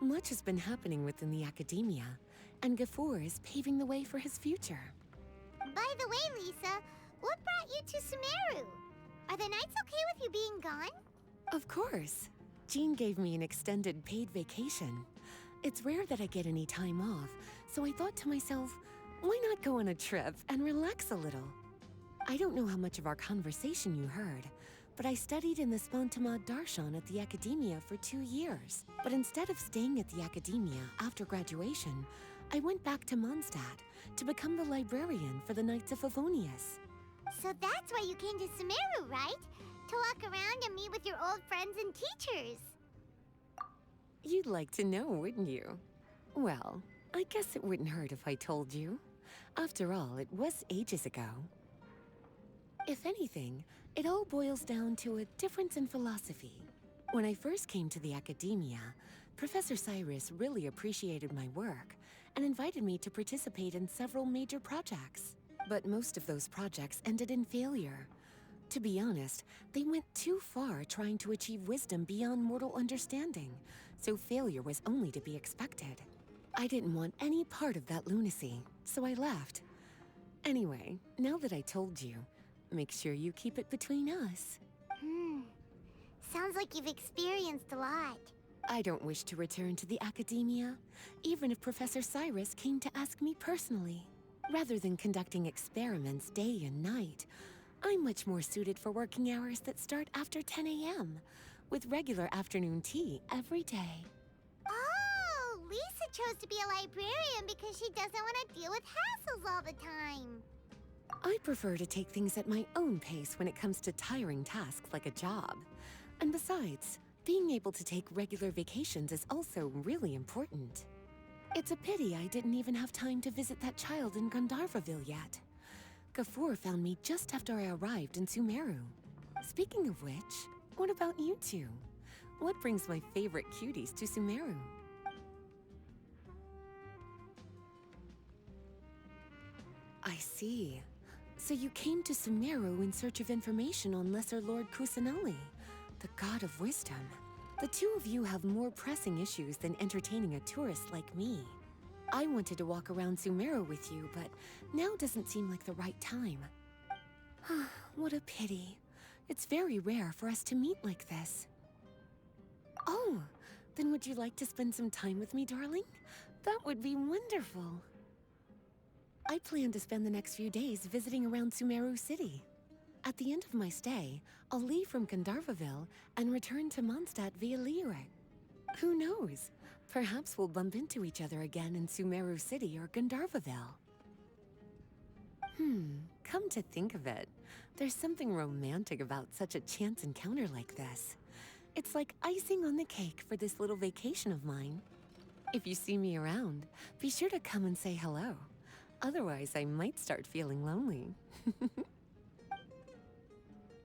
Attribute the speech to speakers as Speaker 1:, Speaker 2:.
Speaker 1: Much has been happening within the academia, and Gafoor is paving the way for his future.
Speaker 2: By the way, Lisa, what brought you to Sumeru? Are the nights okay with you being gone?
Speaker 1: Of course. Jean gave me an extended paid vacation. It's rare that I get any time off, so I thought to myself, why not go on a trip and relax a little? I don't know how much of our conversation you heard, but I studied in the Spantamad Darshan at the Academia for 2 years. But instead of staying at the Academia after graduation, I went back to Mondstadt to become the librarian for the Knights of Favonius.
Speaker 2: So that's why you came to Sumeru, right? To walk around and meet with your old friends and teachers.
Speaker 1: You'd like to know, wouldn't you? Well, I guess it wouldn't hurt if I told you. After all, it was ages ago. If anything, it all boils down to a difference in philosophy. When I first came to the Academia, Professor Cyrus really appreciated my work and invited me to participate in several major projects. But most of those projects ended in failure. To be honest, they went too far trying to achieve wisdom beyond mortal understanding, so failure was only to be expected. I didn't want any part of that lunacy, so I left. Anyway, now that I told you, make sure you keep it between us.
Speaker 2: Sounds like you've experienced a lot.
Speaker 1: I don't wish to return to the Academia, even if Professor Cyrus came to ask me personally. Rather than conducting experiments day and night, I'm much more suited for working hours that start after 10 a.m., with regular afternoon tea every day.
Speaker 2: Oh, Lisa chose to be a librarian because she doesn't want to deal with hassles all the time.
Speaker 1: I prefer to take things at my own pace when it comes to tiring tasks like a job. And besides, being able to take regular vacations is also really important. It's a pity I didn't even have time to visit that child in Gandharvaville yet. Gafoor found me just after I arrived in Sumeru. Speaking of which, what about you two? What brings my favorite cuties to Sumeru? I see. So you came to Sumeru in search of information on Lesser Lord Kusanali, the god of wisdom. The two of you have more pressing issues than entertaining a tourist like me. I wanted to walk around Sumeru with you, but now doesn't seem like the right time. What a pity. It's very rare for us to meet like this. Oh, then would you like to spend some time with me, darling? That would be wonderful. I plan to spend the next few days visiting around Sumeru City. At the end of my stay, I'll leave from Gandharvaville and return to Mondstadt via Liyue. Who knows? Perhaps we'll bump into each other again in Sumeru City or Gandharvaville. Come to think of it, there's something romantic about such a chance encounter like this. It's like icing on the cake for this little vacation of mine. If you see me around, be sure to come and say hello. Otherwise, I might start feeling lonely.